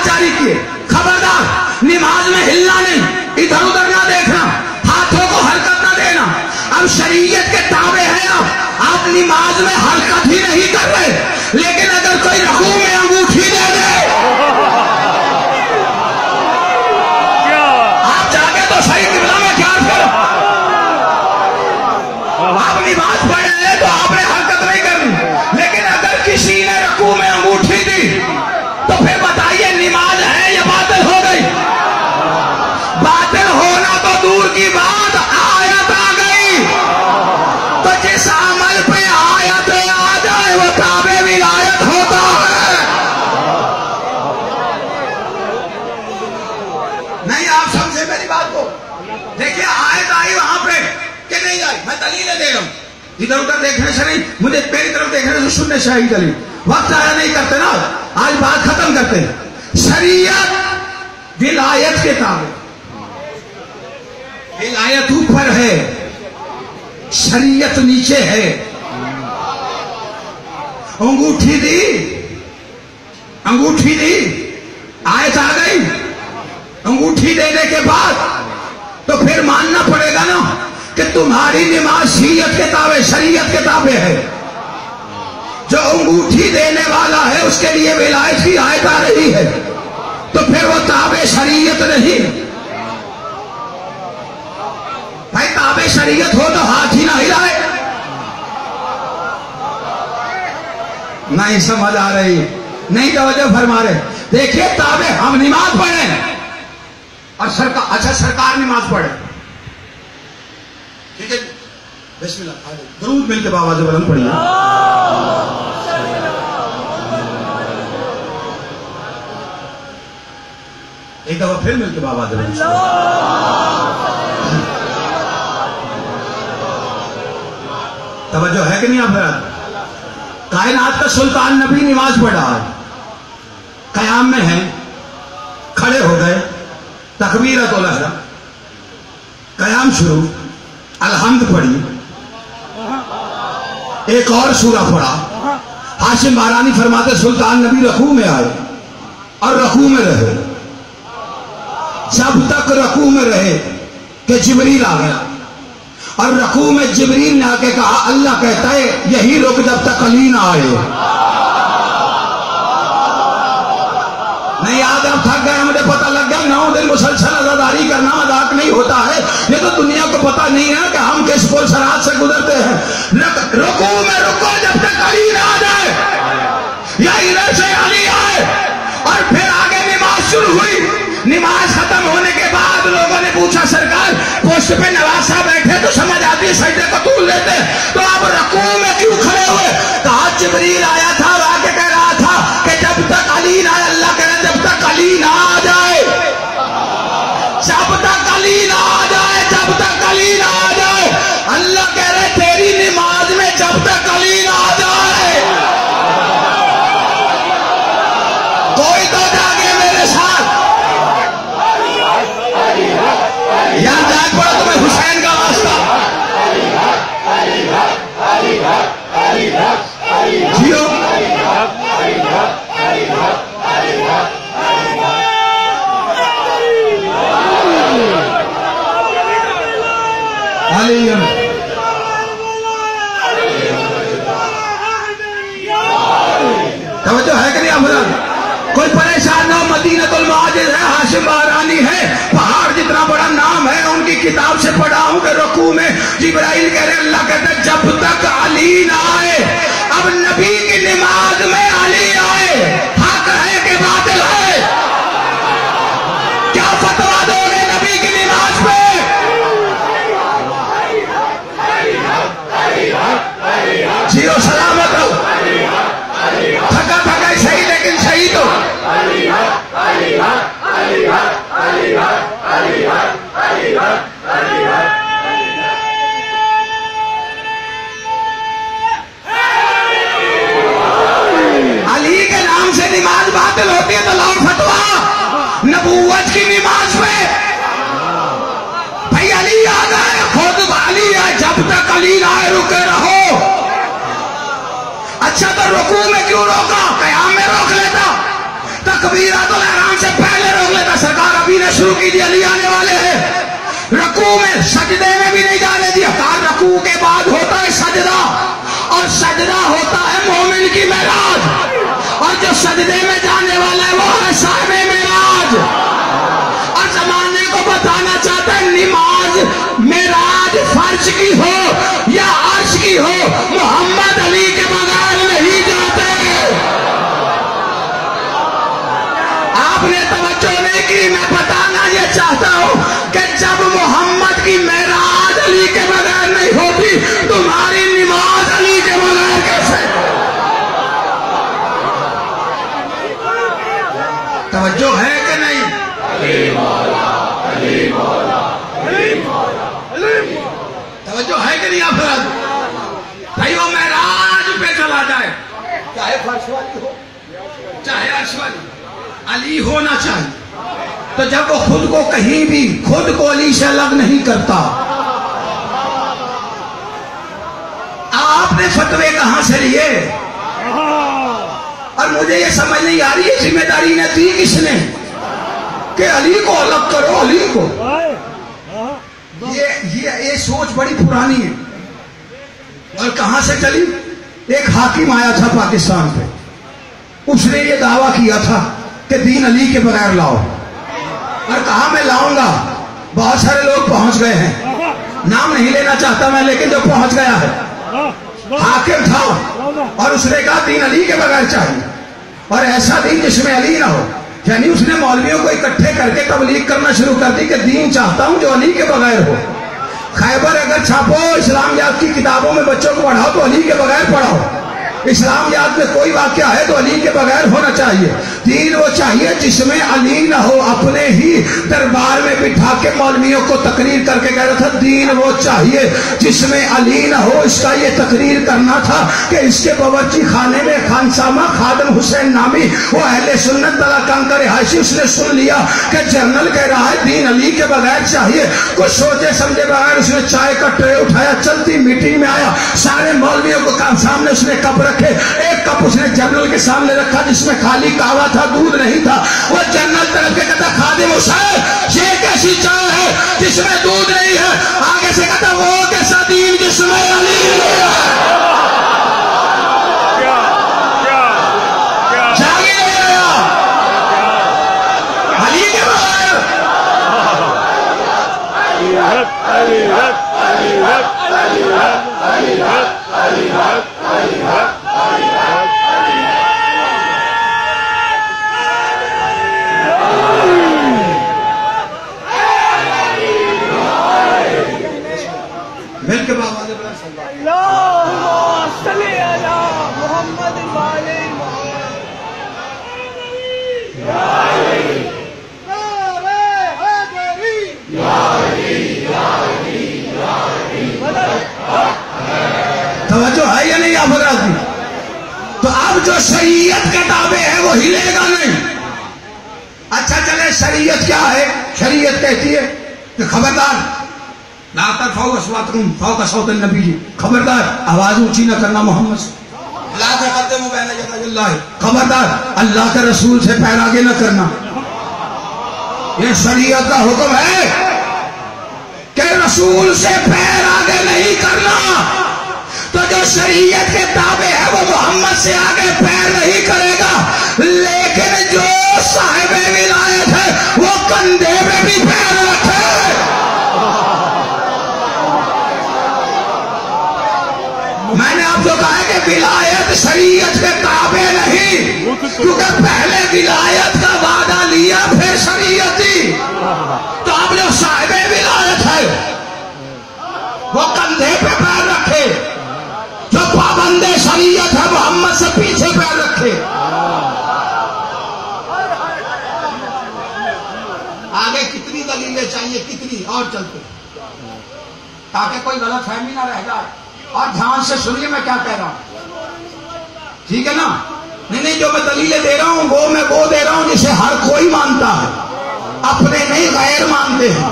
تعلیمات جاری کیے، خبردار نماز میں ہلنا نہیں، ادھر ادھر نہ دیکھنا، ہاتھوں کو حرکت نہ دینا۔ اب شریعت کے تابع ہیں، آپ نماز میں حرکت ہی نہیں کر رہے، لیکن اگر کوئی رکوع میں انگوٹھی دے دے، آپ جا کے تو صحیح قبلہ میں خیال کرو۔ آپ نماز پڑھ رہے ہیں تو آپ نے حرکت نہیں کرنی، لیکن اگر کسی نے رکوع میں انگوٹھی دی تو پھر بتائیے نماز ہے یا باطل ہو گئی؟ باطل ہونا تو دور کی بات، آیت آ گئی تو جس عمل پہ آیت آ جائے وہ تابع ولایت ہوتا ہے۔ نہیں آپ سمجھے میری بات کو؟ دیکھیں آیت آئی وہاں پہ کہ نہیں آئی، میں دلیلیں دے رہا ہوں، ادھر ادھر دیکھنے سے نہیں، مجھے میری طرف دیکھنے سے سننے سے آئی دلیل۔ وقت آیا نہیں کرتے نا، آج بات ختم کرتے ہیں۔ شریعت ولایت کے تابع، ولایت اوپر ہے، شریعت نیچے ہے۔ انگوٹھی دی، انگوٹھی دی، آیت آ گئی، انگوٹھی دینے کے بعد تو پھر ماننا پڑے گا نا کہ تمہاری نماز شریعت کے تابع، شریعت کے تابع ہے۔ جو انگوٹھی دینے والا ہے اس کے لیے ولایت کی آیت آ رہی ہے تو پھر وہ تابع شریعت نہیں۔ بھائی تابع شریعت ہو تو ہاتھ ہی نہ ہلائے۔ نہیں سمجھ آ رہی، نہیں توجہ فرما رہے۔ دیکھیے تابع، ہم نماز پڑھیں اور سرکار، اچھا سرکار نماز پڑھے، ٹھیک ہے، بسم اللہ، درود مل کے بابا سے بلند پڑھیے۔ ایک دفعہ پھر مل کے بابا سے بلند پڑھیے۔ توجہ ہے کہ نہیں آپ حضرات؟ کائنات کا سلطان نبی نماز پڑھا ہے، قیام میں ہیں، کھڑے ہو گئے، تکبیرۃ الاحرام، قیام شروع، الحمد پڑھی، ایک اور سورہ پڑھا۔ ہاشم بارانی فرماتے سلطان نبی رکوع میں آئے اور رکوع میں رہے، جب تک رکوع میں رہے کہ جبریل آ گیا، اور رکوع میں جبریل نے آ کے کہا، اللہ کہتا ہے یہی رک جب تک علی نہ آئے۔ نہیں یاد اب تھک گئے، مجھے پتہ لگ گیا 9 دن مسلسل عزاداری کرنا مذاق نہیں ہوتا ہے، یہ تو دنیا کو پتہ نہیں ہے کہ ہم کس پل صراط سے گزرتے ہیں۔ رکوع میں رکو جب تک علی نہ آ جائے، یا ادھر سے علی آئے، اور پھر آگے نماز شروع ہوئی۔ نماز ختم ہونے کے بعد لوگوں نے پوچھا سرکار پوسٹ پہ نواز صاحب بیٹھے تو سمجھ آتی ہے سجدے کو طول لیتے، تو آپ رکوع میں کیوں کھڑے ہوئے؟ کہا جبریل آیا تھا اور آگے کہہ رہا تھا کہ جب تک علی نہ آئے، اللہ کہہ رہا جب تک علی نہ آ جائے، جب تک علی نہ آ جائے، جب تک علی نہ آ جائے، اللہ کہہ رہے تیری نماز میں جب تک علی نہ آ جائے کوئی تو جاگے میرے ساتھ، یہاں جاگ پڑا تمہیں حسین کا واسطہ، جیو توجہ ہے کہ نہیں آپ؟ کوئی پریشان نہ ہو، مدینۃ المہاجر ہے، ہاشم بارانی ہے، پہاڑ جتنا بڑا نام ہے، ان کی کتاب سے پڑھا ہوں کہ رکوع میں جبرائیل کہہ رہے اللہ کہتے ہیں جب تک علی نہ آئے۔ اب نبی کی نماز میں علی آئے، حق ہے کہ باطل ہے؟ کیا فتویٰ دو گے نبی کی نماز پہ؟ جیو سلامت ہو، تھکا تھکا صحیح لیکن صحیح تو علی کے نام سے نماز باطل ہوتی ہے تو لاؤ فتویٰ نبوت کی نماز پہ۔ بھائی علی آ گئے، خود علی آئے، جب تک علی نہ آئے رکے رہو۔ اچھا تو رکوع میں کیوں روکا؟ قیام میں روک لیتا، تکبیرات الاحرام سے پہلے روک لیتا، سرکار ابھی نے شروع کی دی، علی آنے والے ہیں۔ رکوع میں سجدے میں بھی نہیں جانے دیا، کہا رکوع کے بعد ہوتا ہے سجدہ، اور سجدہ ہوتا ہے مومن کی معراج، اور جو سجدے میں جانے والا ہے وہ ہے صاحب معراج۔ اور زمانے کو بتانا چاہتا ہے نماز معراج فرض کی ہو یا عرش کی ہو، محمد علی کے بغیر نہیں جاتے۔ آپ نے توجہ نہیں کی، میں بتانا یہ چاہتا ہوں کہ جب محمد کی معراج علی کے بغیر نہیں ہوتی، تمہاری نماز علی کے بغیر کیسے؟ توجہ ہے کہ نہیں؟ توجہ ہے کہ نہیں؟ افراد بھائی وہ معراج پہ چلا جائے، چاہے فرش والی ہو چاہے عرش والی، علی ہونا چاہیے۔ تو جب وہ خود کو کہیں بھی خود کو علی سے الگ نہیں کرتا، آپ نے فتوے کہاں سے لیے؟ اور مجھے یہ سمجھ نہیں آ رہی ہے ذمہ داری نے دی کس نے کہ علی کو الگ کرو، علی کو۔ یہ سوچ بڑی پرانی ہے، اور کہاں سے چلی؟ ایک حاکم آیا تھا پاکستان پہ، اس نے یہ دعویٰ کیا تھا کہ دین علی کے بغیر لاؤ، اور کہا میں لاؤں گا۔ بہت سارے لوگ پہنچ گئے ہیں، نام نہیں لینا چاہتا میں، لیکن جو پہنچ گیا ہے حاکم تھا، اور اس نے کہا دین علی کے بغیر چاہیے، اور ایسا دین جس میں علی نہ ہو۔ یعنی اس نے مولویوں کو اکٹھے کر کے تبلیغ کرنا شروع کر دی کہ دین چاہتا ہوں جو علی کے بغیر ہو۔ خیبر اگر چھاپو، اسلامیات کی کتابوں میں بچوں کو پڑھاؤ تو علی کے بغیر پڑھاؤ، اسلامیات میں کوئی واقعہ ہے تو علی کے بغیر ہونا چاہیے۔ دین وہ چاہیے جس میں علی نہ ہو۔ اپنے ہی دربار میں بٹھا کے مولویوں کو تقریر کر کے کہہ رہا تھا دین وہ چاہیے جس میں علی نہ ہو۔ اس کا یہ تقریر کرنا تھا کہ اس کے باورچی خانے میں خانسامہ خادم حسین نامی وہ اہل سنت دلاکان کا رہائشی، اس نے سن لیا کہ جنرل کہہ رہا ہے دین علی کے بغیر چاہیے۔ کچھ سوچے سمجھے بغیر اس نے چائے کا ٹرے اٹھایا، چلتی میٹنگ میں آیا، سارے مولویوں کو سامنے اس نے کپ رکھے، ایک کپ اس نے جنرل کے سامنے رکھا جس میں خالی قہوہ تھا، دودھ نہیں تھا۔ وہ جنرل طرف کے کہتا خادم حسین یہ کیسی چائے ہے جس میں دودھ نہیں ہے؟ آگے سے کہتا وہ کیسا دین جس میں علی ہے۔ جاگی نہیں آیا علی کے بغیر۔ مل کے بابا اللہم صلی علی محمد وعلی توجہ ہے یا نہیں آپ حضرات کی؟ تو اب جو شریعت کے تابع ہے وہ ہلے گا نہیں۔ اچھا چلے شریعت کیا ہے؟ شریعت کہتی ہے کہ خبردار لا ترفعوا اصواتکم فوق صوت النبی، خبردار آواز اونچی نہ کرنا محمد سے، لا تقدموا بین یدی اللہ، خبردار اللہ کے رسول سے پیر آگے نہ کرنا۔ یہ شریعت کا حکم ہے کہ رسول سے پیر آگے نہیں کرنا۔ تو جو شریعت کے تابع ہے وہ محمد سے آگے پیر نہیں کرے گا، لیکن جو صاحب ولایت ہے وہ کندھے پہ بھی پیر رکھے۔ میں نے آپ کو کہا ہے کہ ولایت شریعت کے تابع نہیں، کیونکہ پہلے ولایت کا وعدہ لیا پھر شریعت دی۔ تو اب جو صاحب ولایت ہے وہ کندھے پہ پیر رکھے، جو پابند شریعت ہے محمد سے پیچھے پیر رکھے۔ آگے کتنی دلیلیں چاہیے، کتنی اور چلتے تاکہ کوئی غلط فہمی نہ رہ جائے۔ اور دھیان سے سنیے میں کیا کہہ رہا ہوں، ٹھیک ہے نا؟ نہیں جو میں دلیلیں دے رہا ہوں وہ میں وہ دے رہا ہوں جسے ہر کوئی مانتا ہے، اپنے نہیں غیر مانتے ہیں۔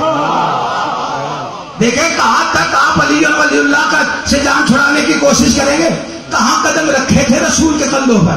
دیکھیں کہاں تک آپ علی ولی اللہ کا سے جان چھڑانے کی کوشش کریں گے، کہاں قدم رکھے تھے رسول کے کندھوں پر،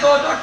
2-2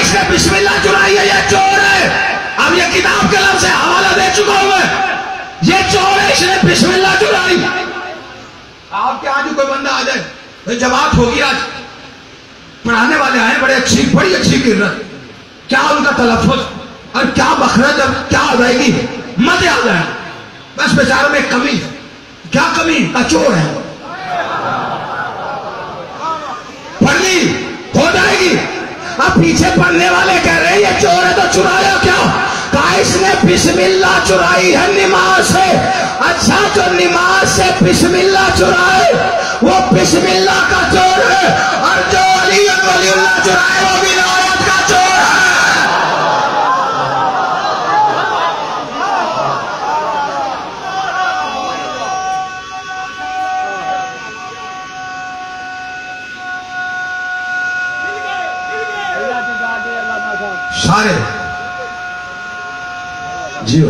اس نے بسم اللہ چرائی ہے، یہ چور ہے. اب یہ کتاب کے لفظ سے حوالہ دے چکا ہوں میں، یہ چور ہے، اس نے بسم اللہ چرائی. آپ کے آج کوئی بندہ آ جائے، جماعت ہوگی آج، پڑھانے والے آئے بڑی اچھی قرت، کیا ان کا تلفظ اور کیا بخرت اور کیا ادائیگی، مزے آ جائے. بس بیچاروں میں کمی ہے. کیا کمی؟ کا چور ہے. پڑھ لی ہو جائے گی. اب پیچھے پڑھنے والے کہہ رہے ہیں یہ چور ہے تو چرایا کیا؟ کہا اس نے بسم اللہ چرائی ہے نماز سے. اچھا جو نماز سے بسم اللہ چرائے وہ بسم اللہ کا چور ہے، اور جو علی ولی اللہ چرائے وہ ولایت کا چور ہے. سارے جیو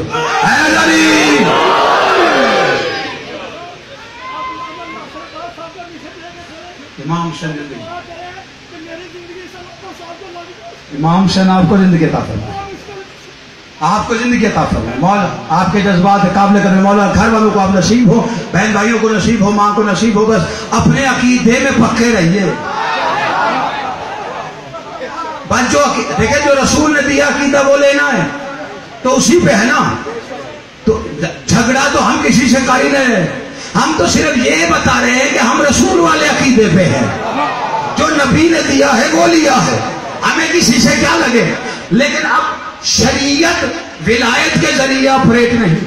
امام حسین امام حسین آپ کو زندگی عطا فرمائے، آپ کو زندگی عطا فرمائے. مولا آپ کے جذبات قابل کرنے، مولا گھر والوں کو آپ نصیب ہو، بہن بھائیوں کو نصیب ہو، ماں کو نصیب ہو. بس اپنے عقیدے میں پکے رہیے. بس جو دیکھیں جو رسول نے دیا عقیدہ وہ لینا ہے تو اسی پہ ہے نا. تو جھگڑا تو ہم کسی سے کر ہی نہیں، ہم تو صرف یہ بتا رہے ہیں کہ ہم رسول والے عقیدے پہ ہیں، جو نبی نے دیا ہے وہ لیا ہے، ہمیں کسی سے کیا لگے. لیکن اب شریعت ولایت کے ذریعے آپریٹ نہیں.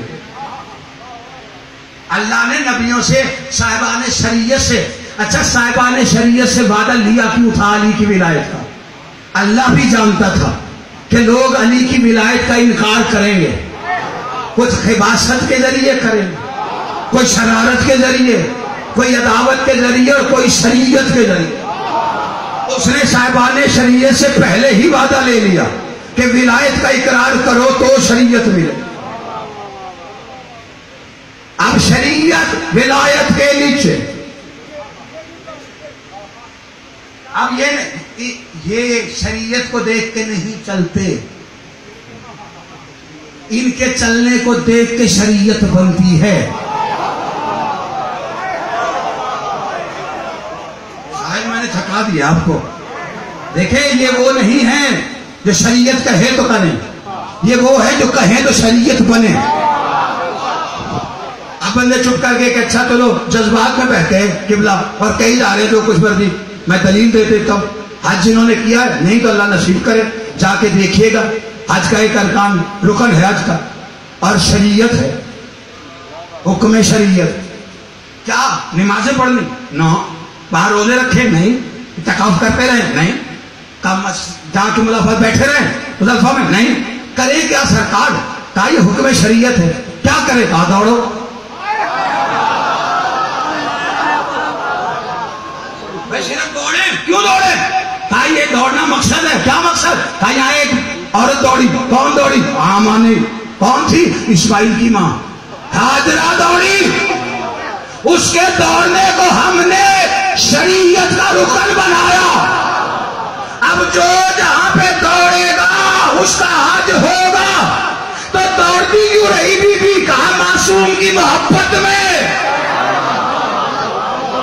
اللہ نے نبیوں سے، صاحبان شریعت سے، اچھا صاحبان شریعت سے وعدہ لیا کیوں تھا علی کی ولایت کا؟ اللہ بھی جانتا تھا کہ لوگ علی کی ولایت کا انکار کریں گے، کچھ خباثت کے ذریعے کریں گے، کوئی شرارت کے ذریعے، کوئی عداوت کے ذریعے اور کوئی شریعت کے ذریعے. اس نے صاحبان شریعت سے پہلے ہی وعدہ لے لیا کہ ولایت کا اقرار کرو تو شریعت ملے. اب شریعت ولایت کے نیچے. اب یہ شریعت کو دیکھ کے نہیں چلتے، ان کے چلنے کو دیکھ کے شریعت بنتی ہے. شاید میں نے تھکا دیا آپ کو. دیکھیں یہ وہ نہیں ہے جو شریعت کہے تو کریں، یہ وہ ہے جو کہیں تو شریعت بنے. اب بندے چپ کر کے کہ اچھا چلو جذبات میں بہتے ہیں قبلہ اور کہیں جا رہے جو کچھ مرضی، میں دلیل دے دیتا ہوں. حج جنہوں نے کیا ہے نہیں تو اللہ نصیب کرے، جا کے دیکھیے گا. حج کا ایک ارکان رکن ہے حج کا، اور شریعت ہے، حکم شریعت. کیا نمازیں پڑھنی؟ نو. باہر روزے رکھے؟ نہیں. اعتکاف کرتے رہے؟ نہیں. جا کے ملافت بیٹھے رہے مزدلفہ میں؟ نہیں. کرے کیا سرکار؟ کہا یہ حکم شریعت ہے. کیا کرے؟ کہا دوڑو. صرف دوڑے. کیوں دوڑے؟ کہا یہ دوڑنا مقصد ہے. کیا مقصد؟ کہا یہاں ایک عورت دوڑی. کون دوڑی؟ آمانی. کون تھی؟ اسماعیل کی ماں ہاجرہ دوڑی. اس کے دوڑنے کو ہم نے شریعت کا رکن بنایا. اب جو جہاں پہ دوڑے گا اس کا حج ہوگا. تو دوڑتی کیوں رہی بی بی؟ کہا معصوم کی محبت میں.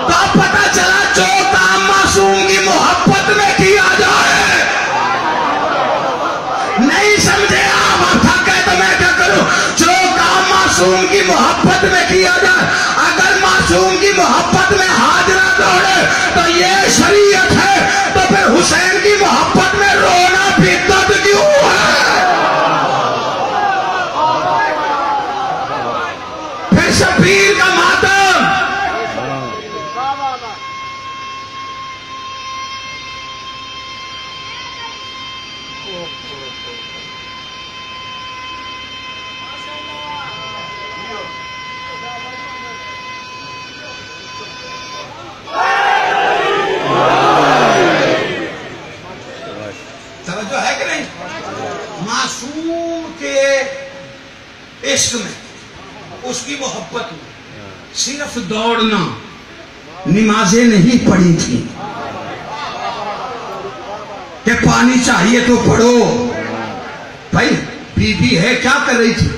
تو اب پتہ چلا جو کام معصوم کی محبت میں کیا جائے. نہیں سمجھے آپ؟ آپ تھکے تو میں کیا کروں؟ جو کام معصوم کی محبت میں کیا جائے. اگر معصوم کی محبت میں ہاجرہ دوڑے تو یہ شریعت ہے، تو پھر حسین کی محبت میں رونا بدعت کیوں ہے؟ پھر شبیر کا ماتم. عشق میں، اس کی محبت میں صرف دوڑنا، نمازیں نہیں پڑھی تھی. کہ پانی چاہیے تو پڑھو. بھائی بی بی ہے کیا کر رہی تھی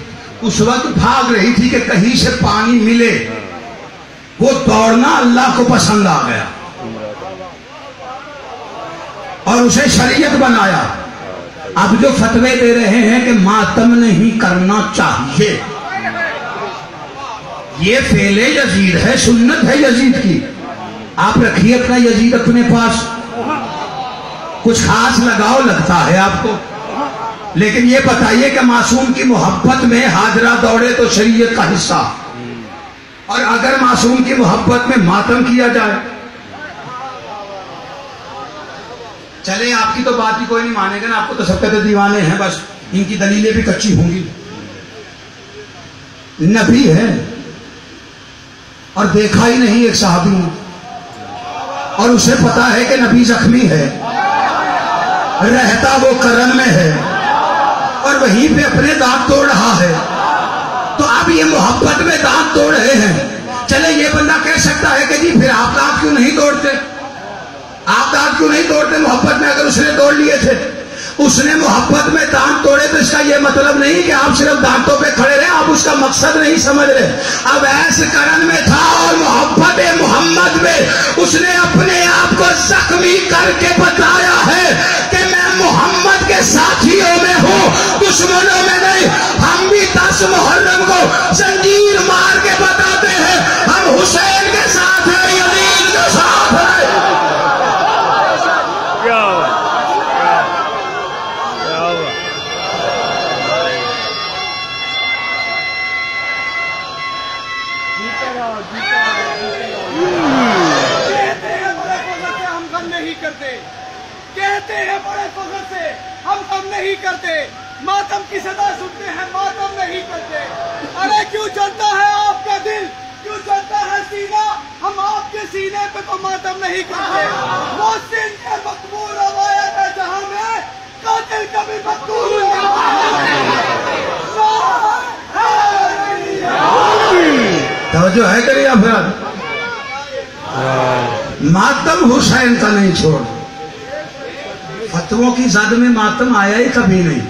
اس وقت؟ بھاگ رہی تھی کہ کہیں سے پانی ملے. وہ دوڑنا اللہ کو پسند آ گیا اور اسے شریعت بنایا. اب جو فتوے دے رہے ہیں کہ ماتم نہیں کرنا چاہیے، یہ فعل یزید ہے، سنت ہے یزید کی. آپ رکھیے اپنا یزید اپنے پاس، کچھ خاص لگاؤ لگتا ہے آپ کو، لیکن یہ بتائیے کہ معصوم کی محبت میں حاضرہ دوڑے تو شریعت کا حصہ، اور اگر معصوم کی محبت میں ماتم کیا جائے. چلے آپ کی تو بات ہی کوئی نہیں مانے گا نا، آپ کو تو سب کہتے دیوانے ہیں، بس ان کی دلیلیں بھی کچی ہوں گی. نبی ہے اور دیکھا ہی نہیں ایک صحابی نے، اور اسے پتا ہے کہ نبی زخمی ہے، رہتا وہ کرن میں ہے اور وہیں پہ اپنے دانت توڑ رہا ہے. تو اب یہ محبت میں دانت توڑ رہے ہیں. چلے یہ بندہ کہہ سکتا ہے کہ جی پھر آپ دانت کیوں نہیں توڑتے؟ آپ دانت کیوں نہیں توڑتے محبت میں؟ اگر اس نے توڑ لیے تھے، اس نے محبت میں دانت توڑے تو اس کا یہ مطلب نہیں کہ آپ صرف دانتوں پہ کھڑے رہے، آپ اس کا مقصد نہیں سمجھ رہے. اب ایس کرن میں تھا اور محبت محمد میں اس نے اپنے آپ کو زخمی کر کے بتایا ہے کہ میں محمد کے ساتھیوں میں ہوں، دشمنوں میں نہیں. ہم بھی 10 محرم کو زنجیر مار کے بتاتے ہیں ہم حسین کے ساتھ ہیں، یزید کے ساتھ ہیں. کہتے ہیں بڑے فخر سے ہم غم نہیں کرتے، ماتم کی صدا سنتے ہیں ماتم نہیں کرتے. ارے کیوں جلتا ہے آپ کا دل، کیوں جلتا ہے سینہ؟ ہم آپ کے سینے پہ تو ماتم نہیں کرتے. محسن کے مقبول روایت ہے جہاں میں قاتل کبھی مقبول توجہ ہے کہ نہیں افراد؟ ماتم حسین کا نہیں چھوڑ. فتووں کی زد میں ماتم آیا ہی کبھی نہیں.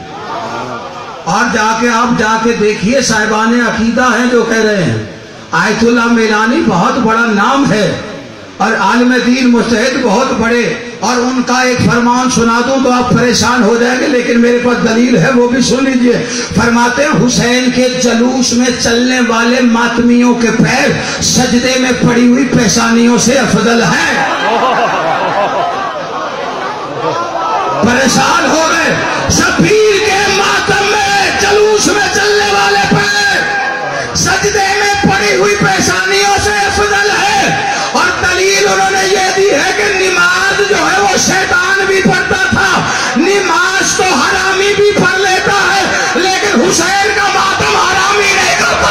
اور آپ جا کے دیکھیے صاحبان عقیدہ ہیں جو کہہ رہے ہیں. آیت اللہ میلانی بہت بڑا نام ہے اور عالم دین مجتہد بہت بڑے، اور ان کا ایک فرمان سنا دوں تو آپ پریشان ہو جائیں گے، لیکن میرے پاس دلیل ہے وہ بھی سن لیجئے. فرماتے ہیں حسین کے جلوس میں چلنے والے ماتمیوں کے پیر سجدے میں پڑی ہوئی پیشانیوں سے افضل ہیں. پریشان ہو گئے. شبیر کے ماتم میں جلوس میں چلنے والے پیر سجدے میں پڑی ہوئی پیشانیوں سے افضل ہے. اور دلیل انہوں نے یہ دی ہے کہ نماز جو ہے وہ شیطان بھی پڑھتا تھا، نماز تو حرامی بھی پڑھ لیتا ہے، لیکن حسین کا ماتم حرامی نہیں کرتا.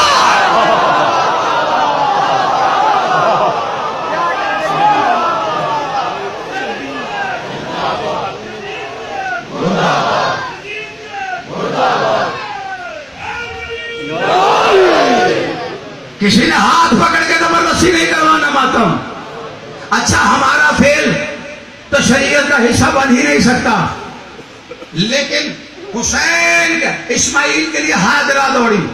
کسی نے ہاتھ پکڑ کے زبردستی نہیں کروانا ماتم. اچھا ہمارا فعل تو شریعت کا حصہ بن ہی نہیں سکتا، لیکن حسین اسماعیل کے لیے حاضرہ دوڑی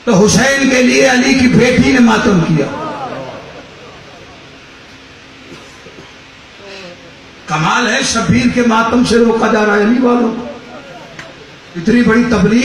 تو حسین کے لیے علی کی بیٹی نے ماتم کیا. کمال ہے شبیر کے ماتم سے روکا جا رہا ہے علی والوں. اتنی بڑی تبلیغ